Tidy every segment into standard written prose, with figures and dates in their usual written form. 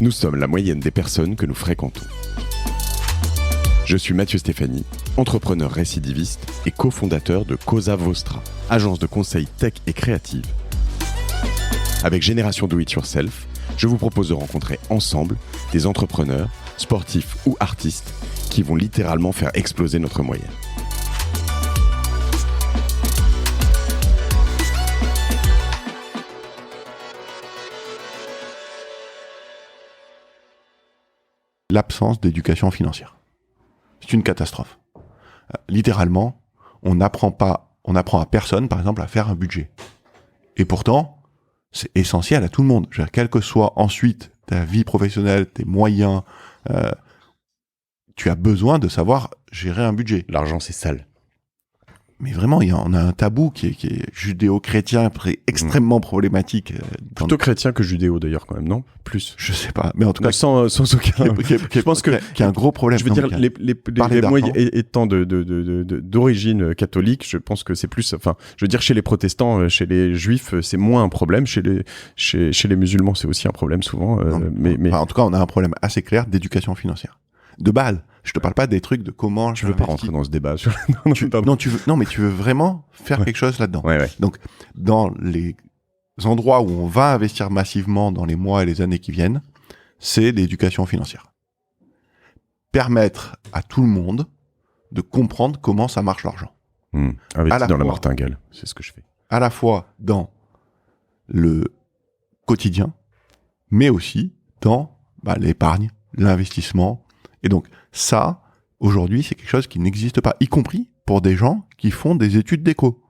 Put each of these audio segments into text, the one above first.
Nous sommes la moyenne des personnes que nous fréquentons. Je suis Mathieu Stéphanie, entrepreneur récidiviste et cofondateur de Cosa Vostra, agence de conseil tech et créative. Avec Génération Do It Yourself, je vous propose de rencontrer ensemble des entrepreneurs, sportifs ou artistes qui vont littéralement faire exploser notre moyenne. L'absence d'éducation financière. C'est une catastrophe. Littéralement, on apprend à personne, par exemple, à faire un budget. Et pourtant, c'est essentiel à tout le monde. Je veux dire, quel que soit ensuite ta vie professionnelle, tes moyens, tu as besoin de savoir gérer un budget. L'argent, c'est sale. Mais vraiment, on a un tabou qui est judéo-chrétien, extrêmement problématique. Plutôt chrétien que judéo d'ailleurs quand même, non ? Plus. Je sais pas, mais en tout cas... Sans aucun... Je pense qu'il y a un gros problème. Je veux dire, moi étant d'origine catholique, je pense que c'est plus... Enfin, je veux dire, chez les protestants, chez les juifs, c'est moins un problème. Chez les musulmans, c'est aussi un problème souvent. Enfin, en tout cas, on a un problème assez clair d'éducation financière. De base. Je te parle pas des trucs de comment... Tu veux pas rentrer dans ce débat sur... mais tu veux vraiment faire quelque chose là-dedans. Ouais. Donc, dans les endroits où on va investir massivement dans les mois et les années qui viennent, c'est l'éducation financière. Permettre à tout le monde de comprendre comment ça marche l'argent. Investir dans la martingale, c'est ce que je fais. À la fois dans le quotidien, mais aussi dans l'épargne, l'investissement. Et donc, ça, aujourd'hui, c'est quelque chose qui n'existe pas, y compris pour des gens qui font des études d'éco.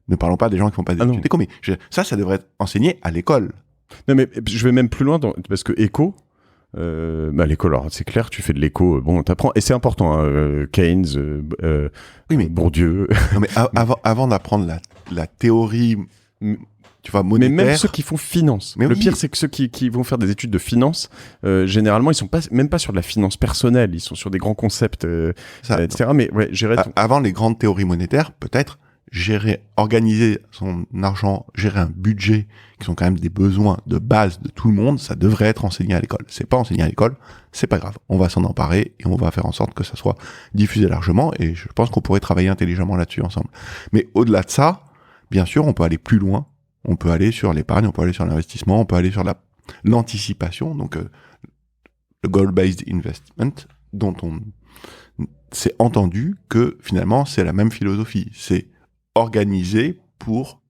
Ne parlons pas des gens qui font pas des études d'éco, mais ça devrait être enseigné à l'école. Non, mais je vais même plus loin, parce que éco, l'éco, alors, c'est clair, tu fais de l'éco, t'apprends, et c'est important, Keynes, Bourdieu. Non, mais avant d'apprendre la théorie... Tu vois, monétaire. Mais même ceux qui font finance. Le pire, c'est que ceux qui vont faire des études de finance, généralement, ils sont même pas sur de la finance personnelle, ils sont sur des grands concepts, etc. Mais ouais, avant les grandes théories monétaires, peut-être organiser son argent, gérer un budget, qui sont quand même des besoins de base de tout le monde, ça devrait être enseigné à l'école. C'est pas enseigné à l'école, c'est pas grave. On va s'en emparer et on va faire en sorte que ça soit diffusé largement. Et je pense qu'on pourrait travailler intelligemment là-dessus ensemble. Mais au-delà de ça, bien sûr, on peut aller plus loin. On peut aller sur l'épargne, on peut aller sur l'investissement, on peut aller sur l'anticipation, donc le goal-based investment, dont on s'est entendu que finalement c'est la même philosophie. C'est organiser pour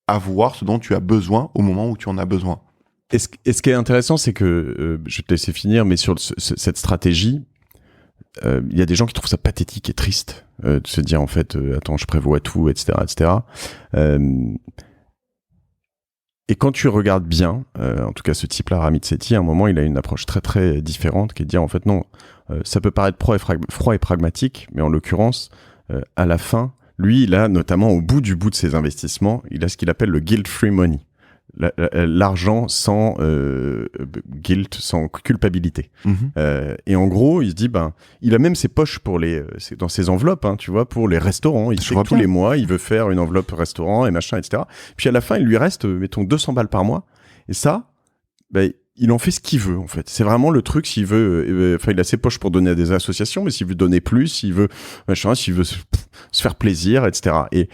avoir ce dont tu as besoin au moment où tu en as besoin. Et ce qui est intéressant, c'est que, je vais te laisser finir, mais sur cette stratégie, il y a des gens qui trouvent ça pathétique et triste de se dire en fait, attends, je prévois tout, etc., etc. Et quand tu regardes bien, en tout cas ce type-là, Ramit Sethi, à un moment, il a une approche très très différente qui est de dire en fait non, ça peut paraître froid et pragmatique, mais en l'occurrence, à la fin, lui, il a notamment au bout de ses investissements, il a ce qu'il appelle le guilt-free money. L'argent sans guilt, sans culpabilité. Et en gros, il se dit, il a même ses poches pour dans ses enveloppes, tu vois, pour les restaurants. Il sait que tous les mois, il veut faire une enveloppe restaurant et machin, etc. Puis à la fin, il lui reste, mettons, 200 balles par mois. Et ça, il en fait ce qu'il veut, en fait. C'est vraiment le truc, s'il veut, il a ses poches pour donner à des associations, mais s'il veut donner plus, s'il veut, machin, s'il veut se faire plaisir, etc. Et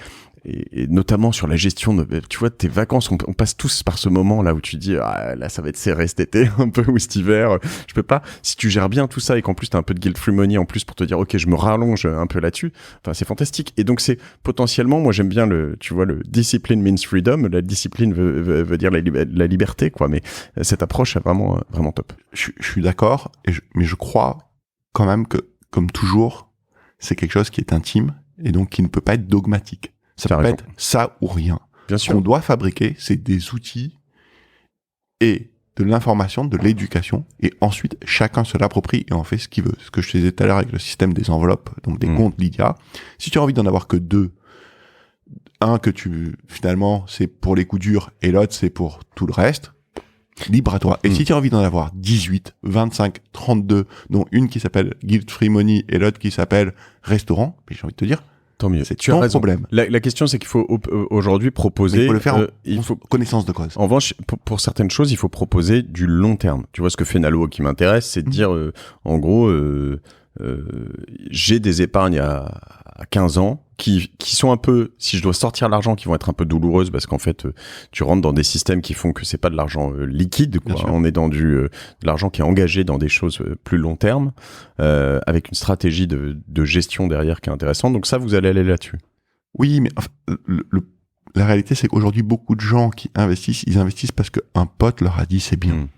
notamment sur la gestion de, tu vois, de tes vacances, on passe tous par ce moment là où tu dis, là ça va être serré cet été un peu, ou cet hiver, je peux pas. Si tu gères bien tout ça et qu'en plus t'as un peu de guilt-free money en plus pour te dire, ok, je me rallonge un peu là-dessus, c'est fantastique. Et donc c'est potentiellement, moi j'aime bien le discipline means freedom. La discipline veut dire la liberté, quoi. Mais cette approche est vraiment top. Je suis d'accord, mais je crois quand même que, comme toujours, c'est quelque chose qui est intime et donc qui ne peut pas être dogmatique. Ça peut être ça ou rien. Bien sûr. Ce qu'on doit fabriquer, c'est des outils et de l'information, de l'éducation, et ensuite, chacun se l'approprie et en fait ce qu'il veut. Ce que je te disais tout à l'heure avec le système des enveloppes, donc des comptes Lydia. Si tu as envie d'en avoir que 2, un que finalement, c'est pour les coups durs, et l'autre, c'est pour tout le reste, libre à toi. Et si tu as envie d'en avoir 18, 25, 32, dont une qui s'appelle Guilt Free Money et l'autre qui s'appelle Restaurant, j'ai envie de te dire, Tant mieux. C'est tu as ton raison. problème. La question, c'est qu'il faut aujourd'hui proposer. Il faut le faire il faut connaissance de cause. En revanche, pour certaines choses, il faut proposer du long terme. Tu vois, ce que fait Nalo qui m'intéresse, c'est de dire, en gros, j'ai des épargnes à 15 ans qui sont un peu, si je dois sortir l'argent, qui vont être un peu douloureuses parce qu'en fait, tu rentres dans des systèmes qui font que c'est pas de l'argent liquide, quoi. On est dans de l'argent qui est engagé dans des choses plus long terme, avec une stratégie de gestion derrière qui est intéressante. Donc ça, vous allez aller là-dessus. Oui, mais enfin, la réalité, c'est qu'aujourd'hui, beaucoup de gens qui investissent, ils investissent parce qu'un pote leur a dit c'est bien.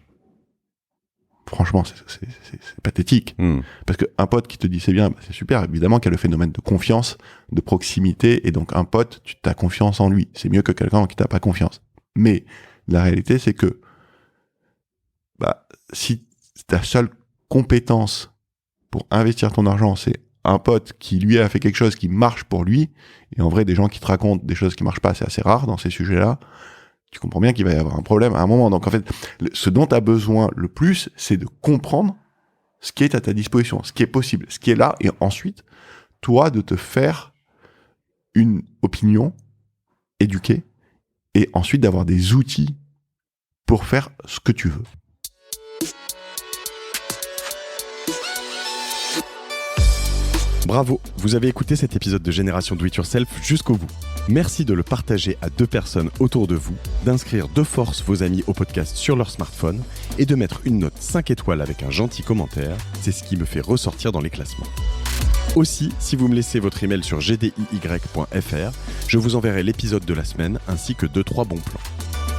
Franchement, c'est pathétique. Parce qu'un pote qui te dit c'est bien, c'est super. Évidemment qu'il y a le phénomène de confiance, de proximité, et donc un pote, tu as confiance en lui. C'est mieux que quelqu'un en qui t'as pas confiance. Mais la réalité, c'est que si ta seule compétence pour investir ton argent, c'est un pote qui lui a fait quelque chose qui marche pour lui, et en vrai, des gens qui te racontent des choses qui marchent pas, c'est assez rare dans ces sujets-là, tu comprends bien qu'il va y avoir un problème à un moment. Donc en fait, ce dont tu as besoin le plus, c'est de comprendre ce qui est à ta disposition, ce qui est possible, ce qui est là, et ensuite, toi, de te faire une opinion éduquée, et ensuite d'avoir des outils pour faire ce que tu veux. Bravo, vous avez écouté cet épisode de Génération Do It Yourself jusqu'au bout. Merci de le partager à 2 personnes autour de vous, d'inscrire de force vos amis au podcast sur leur smartphone et de mettre une note 5 étoiles avec un gentil commentaire, c'est ce qui me fait ressortir dans les classements. Aussi, si vous me laissez votre email sur gdiy.fr, je vous enverrai l'épisode de la semaine ainsi que 2-3 bons plans.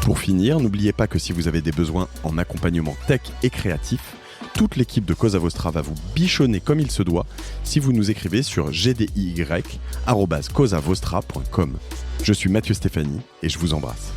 Pour finir, n'oubliez pas que si vous avez des besoins en accompagnement tech et créatif, toute l'équipe de Cosa Vostra va vous bichonner comme il se doit si vous nous écrivez sur gdiy@cosavostra.com. Je suis Mathieu Stéphanie et je vous embrasse.